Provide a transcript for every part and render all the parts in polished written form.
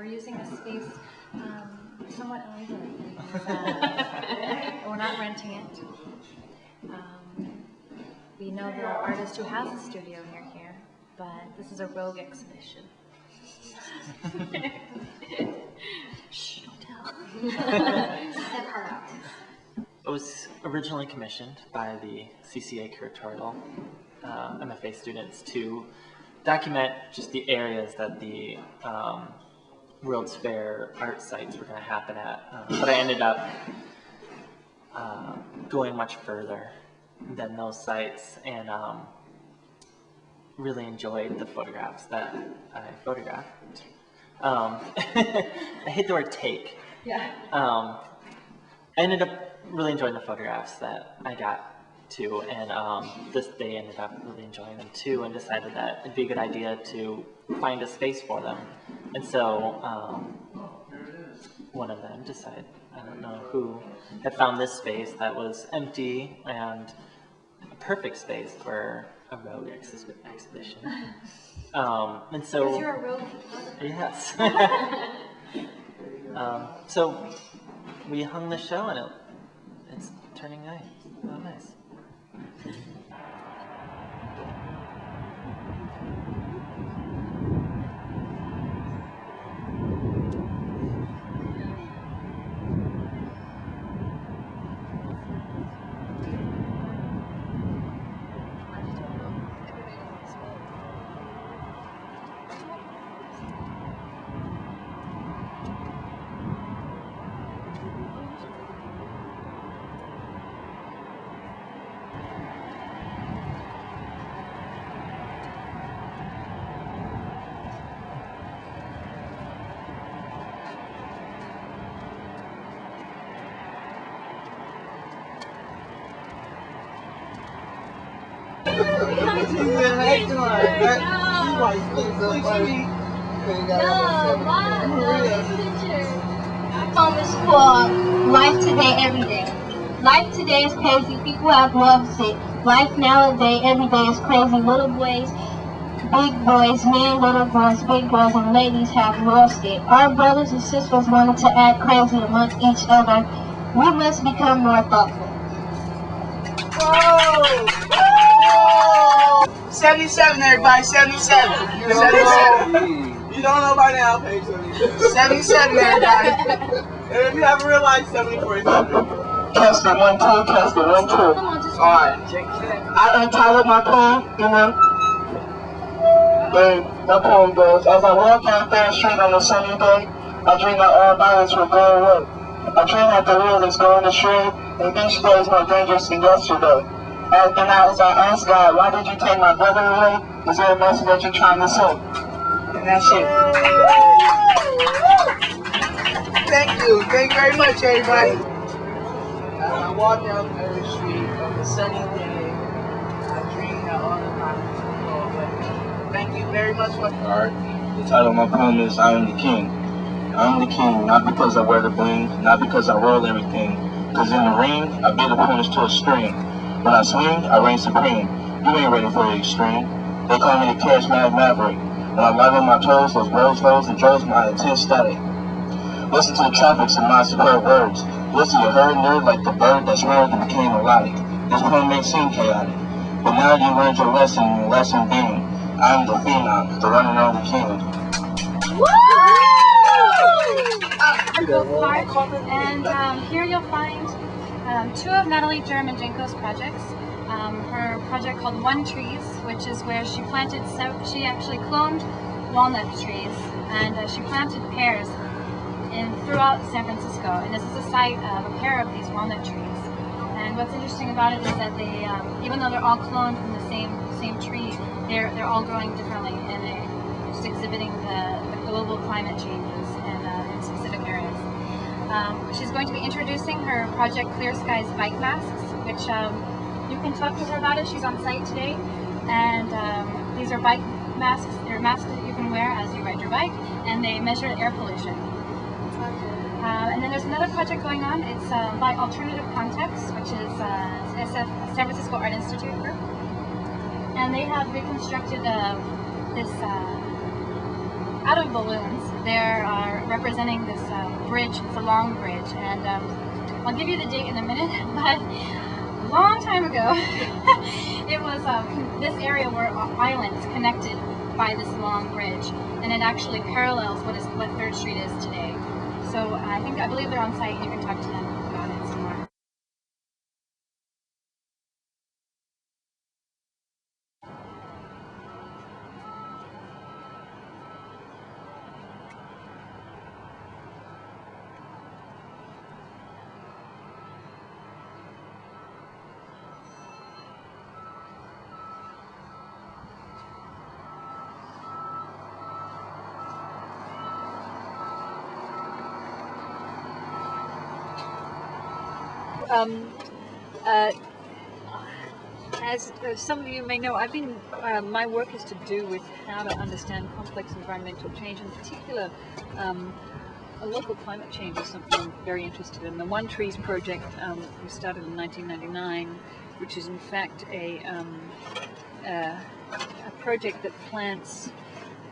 we're using this space somewhat illegally. We're not renting it. We know the artist who has a studio near here, but this is a rogue exhibition. Shh, don't tell. It was originally commissioned by the CCA curatorial MFA students to document just the areas that the World's Fair art sites were going to happen at. But I ended up going much further than those sites and really enjoyed the photographs that I photographed. I hate the word take. Yeah. I ended up really enjoying the photographs that I got too, and they ended up really enjoying them too, and decided that it'd be a good idea to find a space for them. And so one of them decided, I don't know who, had found this space that was empty and a perfect space for a rogue exhibition. And so, because you're a rogue photographer. Yes. So we hung the show, and it's turning nice. Oh, nice. Poem is called Life Today, Every Day. Life today is crazy. People have lost it. Life nowadays, every day is crazy. Little boys, big boys, men, little boys, big girls, and ladies have lost it. Our brothers and sisters wanted to act crazy among each other. We must become more thoughtful. Whoa! 77, everybody, 77. 77. You don't know by now, page 77, everybody. And if you haven't realized, 74 is something. Test it, 1, 2, test it, 1, 2. Alright. I entitled my poem, and the poem goes, as I walk down Fair Street on a sunny day, I dream that all violence will go away. I dream that the world is going astray, and each day is more dangerous than yesterday. As I ask God, why did you take my brother away? Is there a message that you're trying to say? And that's it. Thank you. Thank you very much, everybody. I walk down Fair Street on a sunny day. I dream that all the violence will go away. Thank you very much for Alright, the title of my poem is I Am the King. I am the king, not because I wear the bling, not because I roll everything. Because in the ring, I beat opponents to a string. When I swing, I reign supreme. You ain't ready for the extreme. They call me the charismatic maverick. When I'm live on my toes, those bros flows and draws my intense static. Listen to the traffics of my superb words. Listen to your herd nerd like the bird that's rarely became melodic. This poem may seem chaotic, but now you learned your lesson, and the lesson being, I am the phenom, the running on the king. And here you'll find two of Natalie Jeremijenko's projects. Her project called One Trees, which is where she planted, she actually cloned walnut trees, and she planted pears throughout San Francisco. And this is a site of a pair of these walnut trees. And what's interesting about it is that they, even though they're all cloned from the same tree, they're all growing differently, and they're just exhibiting the global climate changes in specific areas. She's going to be introducing her project Clear Skies bike masks, which you can talk to her about it. She's on site today, and these are bike masks. They're masks that you can wear as you ride your bike, and they measure air pollution. And then there's another project going on. It's by Alternative Context, which is San Francisco Art Institute group, and they have reconstructed this out of balloons. They're representing this bridge. It's a long bridge, and I'll give you the date in a minute, but a long time ago, it was this area were islands connected by this long bridge, and it actually parallels what 3rd Street is today. So I believe they're on site, and you can talk to them about it some more. As some of you may know, my work is to do with how to understand complex environmental change. In particular, local climate change is something I'm very interested in. The One Trees project was started in 1999, which is in fact a project that plants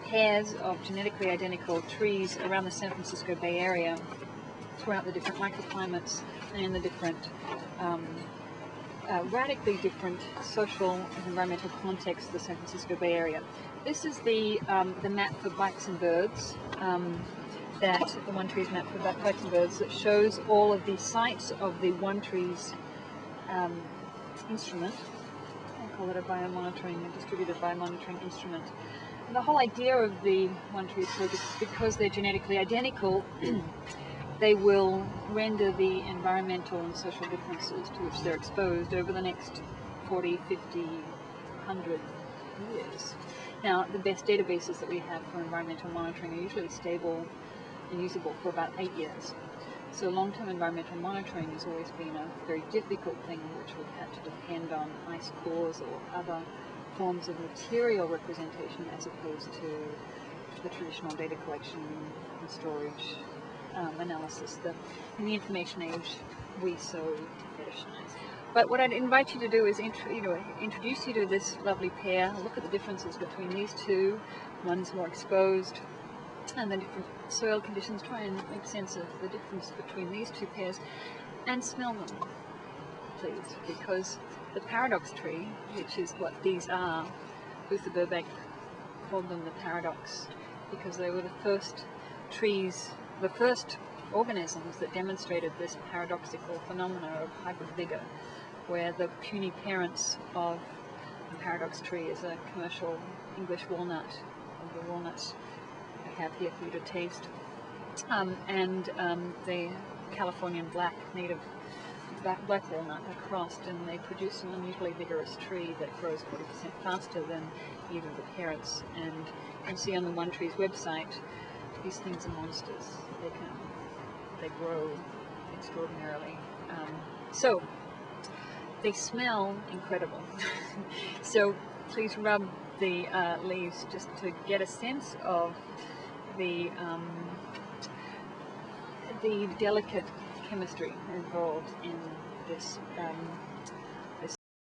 pairs of genetically identical trees around the San Francisco Bay Area throughout the different microclimates and the different radically different social and environmental contexts of the San Francisco Bay Area. This is the map for bikes and birds, the One Trees map for bikes and birds, that shows all of the sites of the One Trees instrument. I call it a distributed biomonitoring instrument. And the whole idea of the One Trees project is because they're genetically identical, they will render the environmental and social differences to which they're exposed over the next 40, 50, 100 years. Now, the best databases that we have for environmental monitoring are usually stable and usable for about 8 years. So long-term environmental monitoring has always been a very difficult thing, which we've had to depend on ice cores or other forms of material representation as opposed to the traditional data collection and storage analysis that in the information age we so fetishize. But what I'd invite you to do is introduce you to this lovely pair, look at the differences between these two. One's more exposed, and the different soil conditions, try and make sense of the difference between these two pairs, and smell them, please, because the paradox tree, which is what these are, Luther Burbank called them the paradox because they were the first trees, the first organisms that demonstrated this paradoxical phenomena of hybrid vigor, where the puny parents of the paradox tree is a commercial English walnut, of the walnuts I have here for you to taste, and the Californian native black walnut are crossed, and they produce an unusually vigorous tree that grows 40% faster than either of the parents. And you can see on the One Tree's website, these things are monsters. They grow extraordinarily. So they smell incredible. So please rub the leaves just to get a sense of the delicate chemistry involved in this